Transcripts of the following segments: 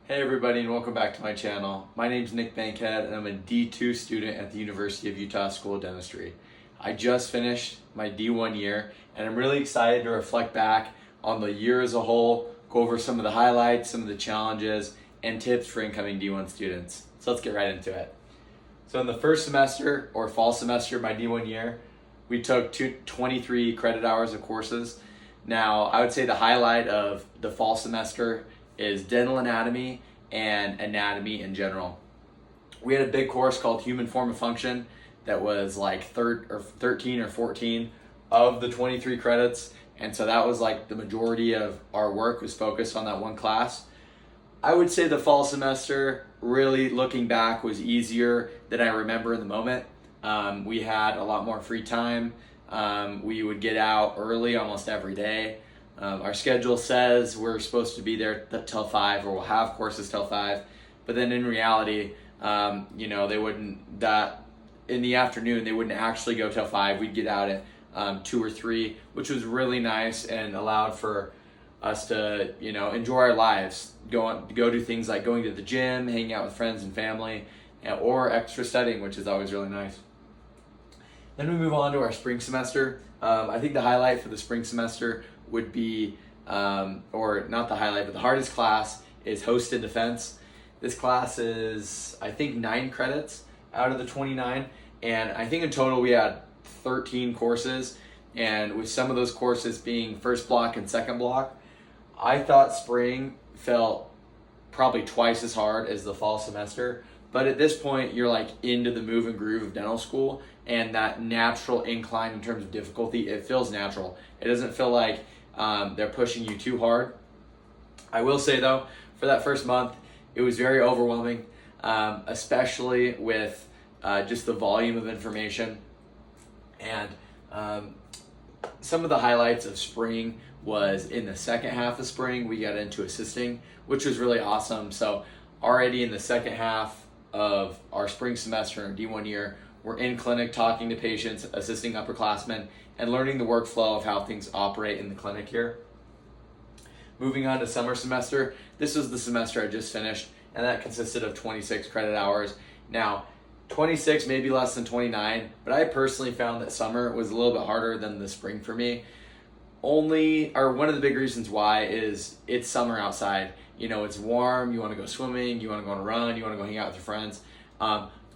Hey everybody, and welcome back to my channel. My name is Nick Bankhead and I'm a D2 student at the University of Utah School of Dentistry. I just finished my D1 year and I'm really excited to reflect back on the year as a whole, go over some of the highlights, some of the challenges, and tips for incoming D1 students. So let's get right into it. So in the first semester or fall semester of my D1 year, we took 23 credit hours of courses. Now, I would say the highlight of the fall semester is dental anatomy and anatomy in general. We had a big course called Human Form of Function that was like 13 or 14 of the 23 credits, and so that was like the majority of our work was focused on that one class. I would say the fall semester, really looking back, was easier than I remember in the moment. We had a lot more free time. We would get out early almost every day. Our schedule says we're supposed to be there till 5, or we'll have courses till 5, but then in reality, they wouldn't, that in the afternoon, they wouldn't actually go till 5. We'd get out at 2 or 3, which was really nice and allowed for us to, enjoy our lives, go do things like going to the gym, hanging out with friends and family, or extra studying, which is always really nice. Then we move on to our spring semester. I think the highlight for the spring semester would be, or not the highlight, but the hardest class is Host and Defense. This class is, I think, 9 credits out of the 29. And I think in total we had 13 courses. And with some of those courses being first block and second block, I thought spring felt probably twice as hard as the fall semester. But at this point, you're like into the move and groove of dental school, and that natural incline in terms of difficulty, it feels natural. It doesn't feel like they're pushing you too hard. I will say though, for that first month, it was very overwhelming, especially with just the volume of information. And some of the highlights of spring was in the second half of spring, we got into assisting, which was really awesome. So already in the second half of our spring semester in D1 year, we're in clinic talking to patients, assisting upperclassmen, and learning the workflow of how things operate in the clinic here. Moving on to summer semester, this was the semester I just finished, and that consisted of 26 credit hours. Now, 26 may be less than 29, but I personally found that summer was a little bit harder than the spring for me. One of the big reasons why is it's summer outside. It's warm, you want to go swimming, you want to go on a run, you want to go hang out with your friends.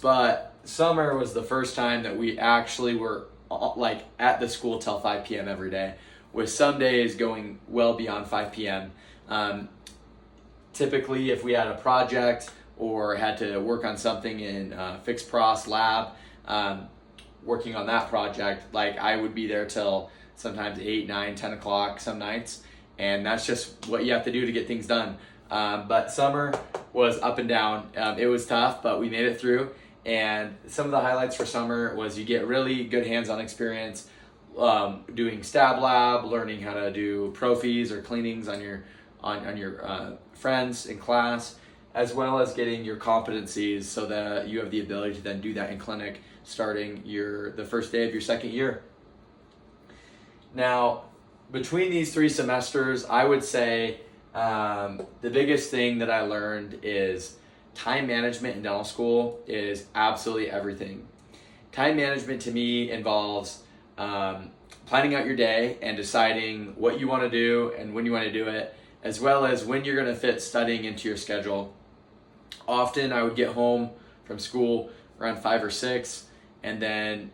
But summer was the first time that we actually were like at the school till 5 p.m. every day, with some days going well beyond 5 p.m. Typically, if we had a project or had to work on something in fixed pros lab, working on that project, like I would be there till sometimes 8, 9, 10 o'clock some nights. And that's just what you have to do to get things done. But summer was up and down. It was tough, but we made it through. And some of the highlights for summer was you get really good hands-on experience doing stab lab, learning how to do prophies or cleanings on your friends in class, as well as getting your competencies so that you have the ability to then do that in clinic starting the first day of your second year. Now, between these 3 semesters, I would say the biggest thing that I learned is time management in dental school is absolutely everything. Time management to me involves planning out your day and deciding what you want to do and when you want to do it, as well as when you're going to fit studying into your schedule. Often I would get home from school around 5 or 6 and then,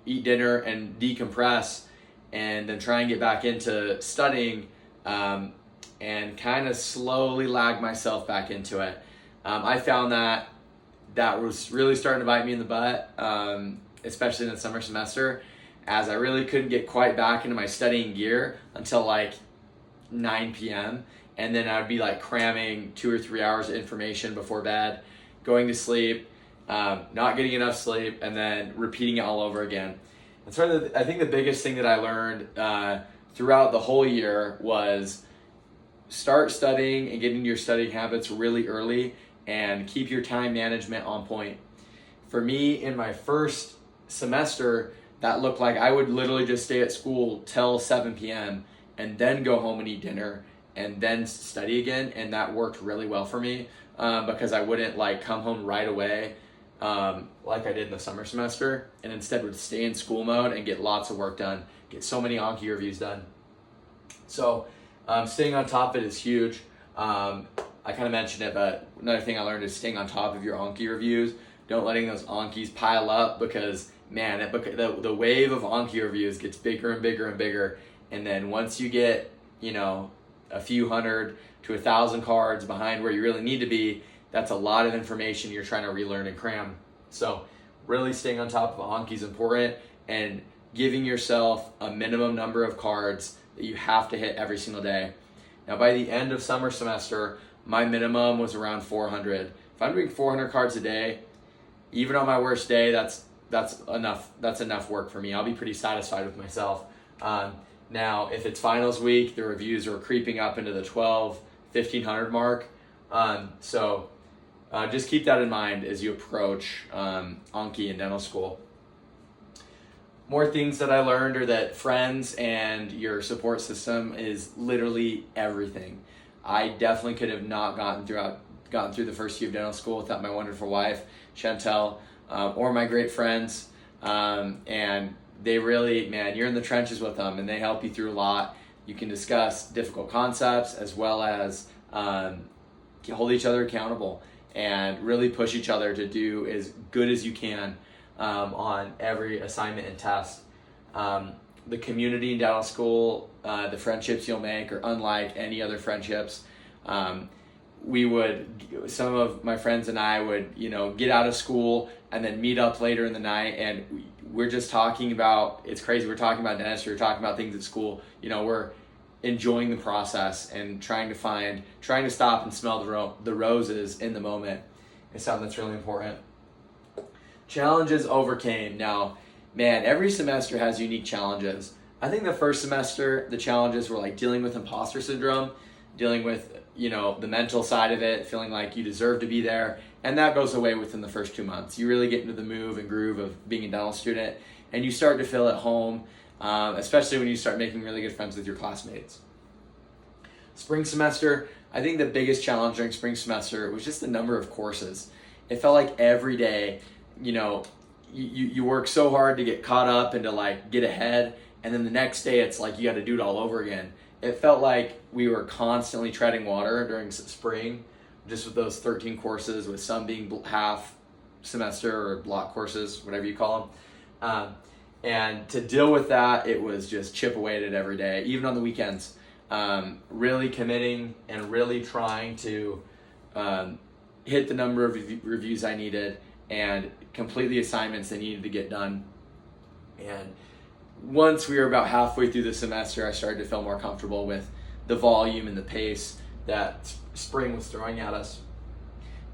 eat dinner and decompress, and then try and get back into studying and kind of slowly lag myself back into it. I found that was really starting to bite me in the butt, especially in the summer semester, as I really couldn't get quite back into my studying gear until like 9 p.m. And then I would be like cramming 2 or 3 hours of information before bed, going to sleep, not getting enough sleep, and then repeating it all over again. And so I think the biggest thing that I learned throughout the whole year was start studying and getting your studying habits really early and keep your time management on point. For me, in my first semester, that looked like I would literally just stay at school till 7 p.m. and then go home and eat dinner and then study again, and that worked really well for me because I wouldn't like come home right away like I did in the summer semester, and instead would stay in school mode and get lots of work done, get so many Anki reviews done. So staying on top of it is huge. I kind of mentioned it, but another thing I learned is staying on top of your Anki reviews. Don't letting those Ankis pile up, because man, the wave of Anki reviews gets bigger and bigger and bigger. And then once you get, a few hundred to 1,000 cards behind where you really need to be, that's a lot of information you're trying to relearn and cram. So really staying on top of Anki is important, and giving yourself a minimum number of cards that you have to hit every single day. Now by the end of summer semester, my minimum was around 400. If I'm doing 400 cards a day, even on my worst day, that's enough. That's enough work for me. I'll be pretty satisfied with myself. Now, if it's finals week, the reviews are creeping up into the 1,500 mark. So just keep that in mind as you approach Anki in dental school. More things that I learned are that friends and your support system is literally everything. I definitely could have not gotten through the first year of dental school without my wonderful wife, Chantel, or my great friends. And they really, man, you're in the trenches with them, and they help you through a lot. You can discuss difficult concepts, as well as hold each other accountable and really push each other to do as good as you can on every assignment and test. The community in dental school, the friendships you'll make are unlike any other friendships. Some of my friends and I would, get out of school and then meet up later in the night, and we're just talking about, it's crazy, we're talking about dentistry, we're talking about things at school. We're enjoying the process and trying to stop and smell the roses in the moment is something that's really important. Challenges overcame. Now, man, every semester has unique challenges. I think the first semester, the challenges were like dealing with imposter syndrome, dealing with, the mental side of it, feeling like you deserve to be there. And that goes away within the first 2 months. You really get into the move and groove of being a dental student, and you start to feel at home, especially when you start making really good friends with your classmates. Spring semester, I think the biggest challenge during spring semester was just the number of courses. It felt like every day, you work so hard to get caught up and to like get ahead, and then the next day it's like you got to do it all over again. It felt like we were constantly treading water during spring, just with those 13 courses, with some being half semester or block courses, whatever you call them. And to deal with that, it was just chip away at it every day, even on the weekends. Really committing and really trying to hit the number of reviews I needed and complete the assignments I needed to get done. And once we were about halfway through the semester, I started to feel more comfortable with the volume and the pace that spring was throwing at us.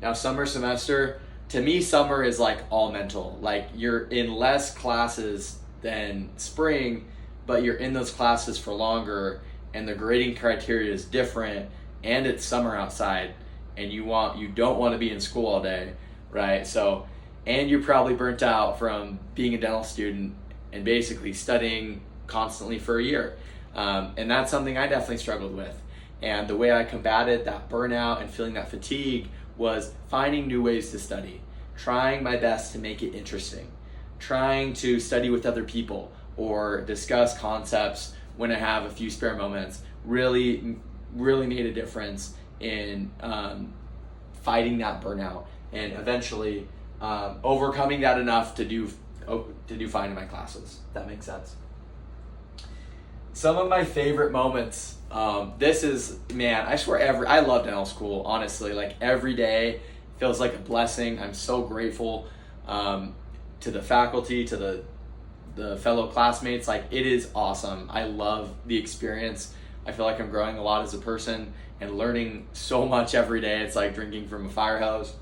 Now, summer semester, to me, summer is like all mental. Like, you're in less classes than spring, but you're in those classes for longer, and the grading criteria is different, and it's summer outside, and you don't want to be in school all day, right? So, and you're probably burnt out from being a dental student and basically studying constantly for a year. And that's something I definitely struggled with. And the way I combated that burnout and feeling that fatigue was finding new ways to study, trying my best to make it interesting, trying to study with other people or discuss concepts when I have a few spare moments. Really made a difference in fighting that burnout and eventually overcoming that enough to do fine in my classes. If that makes sense. Some of my favorite moments. This is, man, I swear I love dental school, honestly. Like, every day feels like a blessing. I'm so grateful to the faculty, to the fellow classmates. Like, it is awesome. I love the experience. I feel like I'm growing a lot as a person and learning so much every day. It's like drinking from a fire hose.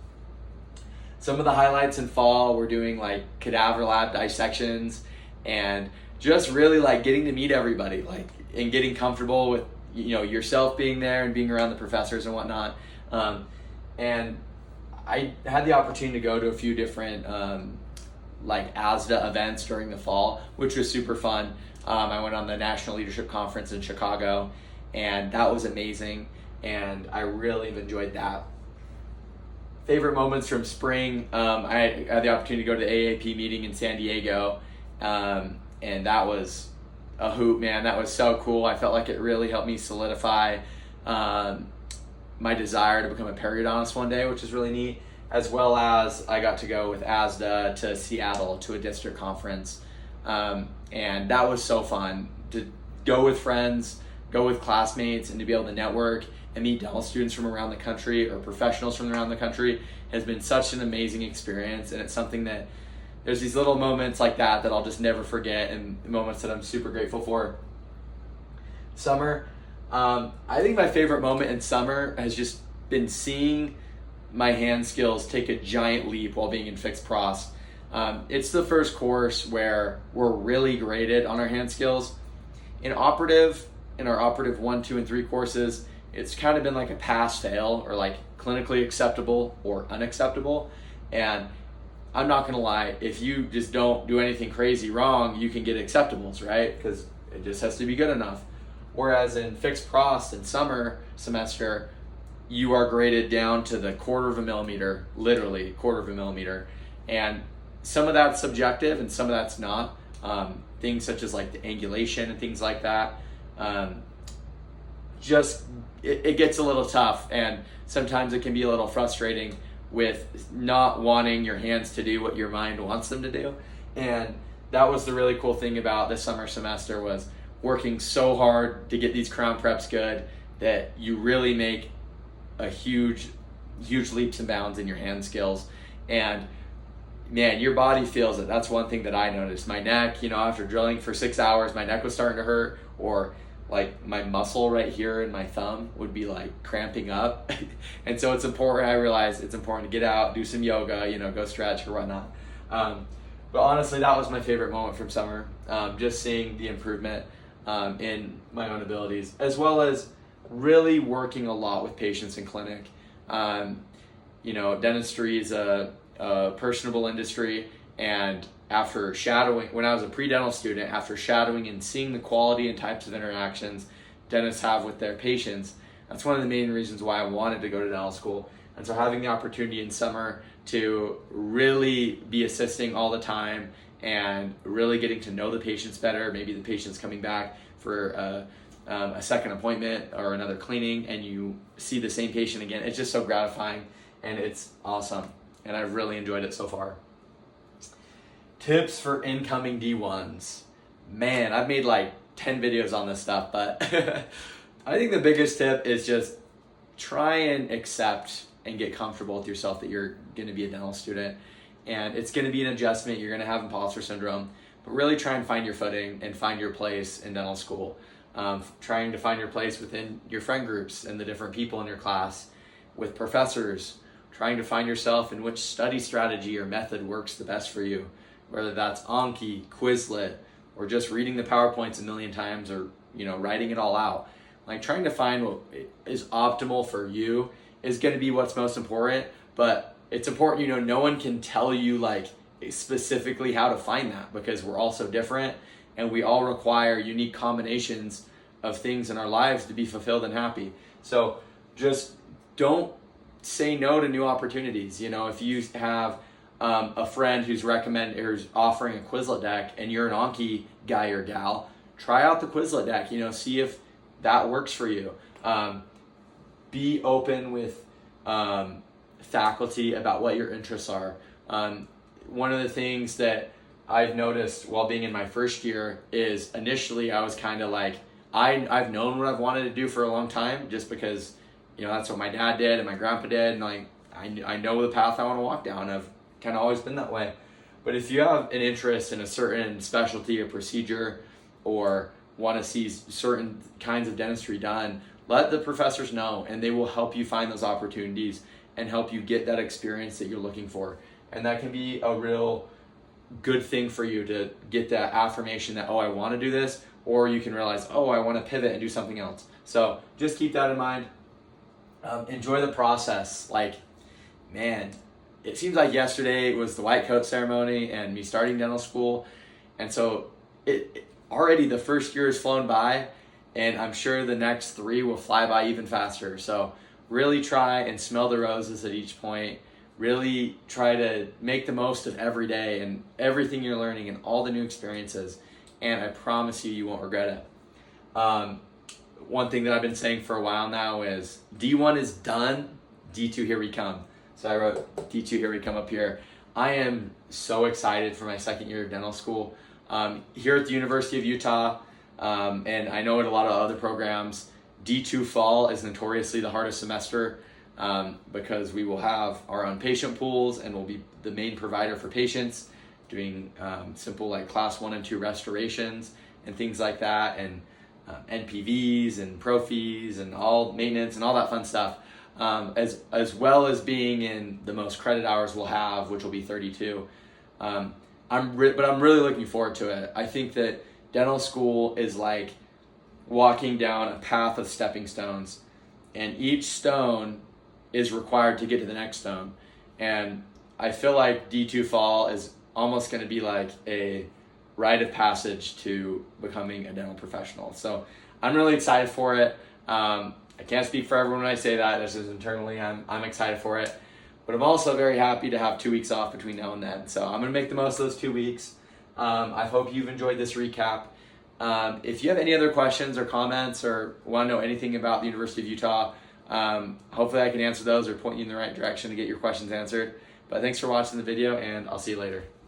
Some of the highlights in fall, we're doing like cadaver lab dissections and just really like getting to meet everybody, like, and getting comfortable with, yourself being there and being around the professors and whatnot. And I had the opportunity to go to a few different like ASDA events during the fall, which was super fun. I went on the National Leadership Conference in Chicago, and that was amazing, and I really have enjoyed that. Favorite moments from spring, I had the opportunity to go to the AAP meeting in San Diego, and that was a hoot, man. That was so cool. I felt like it really helped me solidify my desire to become a periodontist one day, which is really neat, as well as I got to go with ASDA to Seattle to a district conference, and that was so fun to go with friends, go with classmates, and to be able to network and meet dental students from around the country or professionals from around the country has been such an amazing experience. And it's something that there's these little moments like that I'll just never forget, and moments that I'm super grateful for. Summer, I think my favorite moment in summer has just been seeing my hand skills take a giant leap while being in fixed pros. It's the first course where we're really graded on our hand skills. In our operative 1, 2, and 3 courses, it's kind of been like a pass fail, or like clinically acceptable or unacceptable. And I'm not gonna lie, if you just don't do anything crazy wrong, you can get acceptables, right? Because it just has to be good enough. Whereas in fixed pros in summer semester, you are graded down to the 1/4 millimeter, literally 1/4 millimeter. And some of that's subjective and some of that's not. Things such as like the angulation and things like that. It gets a little tough, and sometimes it can be a little frustrating with not wanting your hands to do what your mind wants them to do. And that was the really cool thing about this summer semester, was working so hard to get these crown preps good that you really make a huge leaps and bounds in your hand skills. And man, your body feels it. That's one thing that I noticed. My neck, after drilling for 6 hours, my neck was starting to hurt, or like my muscle right here in my thumb would be like cramping up. And so I realized it's important to get out, do some yoga, go stretch or whatnot. But honestly, that was my favorite moment from summer. Just seeing the improvement in my own abilities, as well as really working a lot with patients in clinic. Dentistry is a personable industry, and after shadowing, when I was a pre-dental student, after shadowing and seeing the quality and types of interactions dentists have with their patients, that's one of the main reasons why I wanted to go to dental school. And so having the opportunity in summer to really be assisting all the time and really getting to know the patients better, maybe the patient's coming back for a second appointment or another cleaning, and you see the same patient again, it's just so gratifying, and it's awesome. And I've really enjoyed it so far. Tips for incoming D1s. Man, I've made like 10 videos on this stuff, but I think the biggest tip is just try and accept and get comfortable with yourself that you're going to be a dental student. And it's going to be an adjustment. You're going to have imposter syndrome, but really try and find your footing and find your place in dental school. Trying to find your place within your friend groups and the different people in your class, with professors, trying to find yourself in which study strategy or method works the best for you, whether that's Anki, Quizlet, or just reading the PowerPoints a million times, or writing it all out. Like, trying to find what is optimal for you is going to be what's most important. But it's important, no one can tell you like specifically how to find that, because we're all so different and we all require unique combinations of things in our lives to be fulfilled and happy. So just don't say no to new opportunities. If you have a friend who's offering a Quizlet deck and you're an Anki guy or gal, try out the Quizlet deck, see if that works for you. Be open with faculty about what your interests are. One of the things that I've noticed while being in my first year is, initially I was kind of like, I've known what I've wanted to do for a long time, just because that's what my dad did and my grandpa did, and like I know the path I want to walk down. I've kind of always been that way. But if you have an interest in a certain specialty or procedure, or want to see certain kinds of dentistry done, let the professors know, and they will help you find those opportunities and help you get that experience that you're looking for. And that can be a real good thing for you to get that affirmation that, I want to do this, or you can realize, I want to pivot and do something else. So just keep that in mind. Enjoy the process. Like, man, it seems like yesterday was the white coat ceremony and me starting dental school. And so it already the first year has flown by, and I'm sure the next 3 will fly by even faster. So really try and smell the roses at each point. Really try to make the most of every day and everything you're learning and all the new experiences, and I promise you, you won't regret it. One thing that I've been saying for a while now is D1 is done, D2 here we come. So I wrote D2 here we come up here. I am so excited for my second year of dental school. Here at the University of Utah, and I know at a lot of other programs, D2 fall is notoriously the hardest semester because we will have our own patient pools and we'll be the main provider for patients doing simple like class 1 and 2 restorations and things like that, and NPVs and prophies and all maintenance and all that fun stuff, as well as being in the most credit hours we'll have, which will be 32. But I'm really looking forward to it. I think that dental school is like walking down a path of stepping stones, and each stone is required to get to the next stone. And I feel like D2 fall is almost going to be like a rite of passage to becoming a dental professional. So I'm really excited for it. I can't speak for everyone when I say that. This is internally, I'm excited for it. But I'm also very happy to have 2 weeks off between now and then. So I'm going to make the most of those 2 weeks. I hope you've enjoyed this recap. If you have any other questions or comments or want to know anything about the University of Utah, hopefully I can answer those or point you in the right direction to get your questions answered. But thanks for watching the video, and I'll see you later.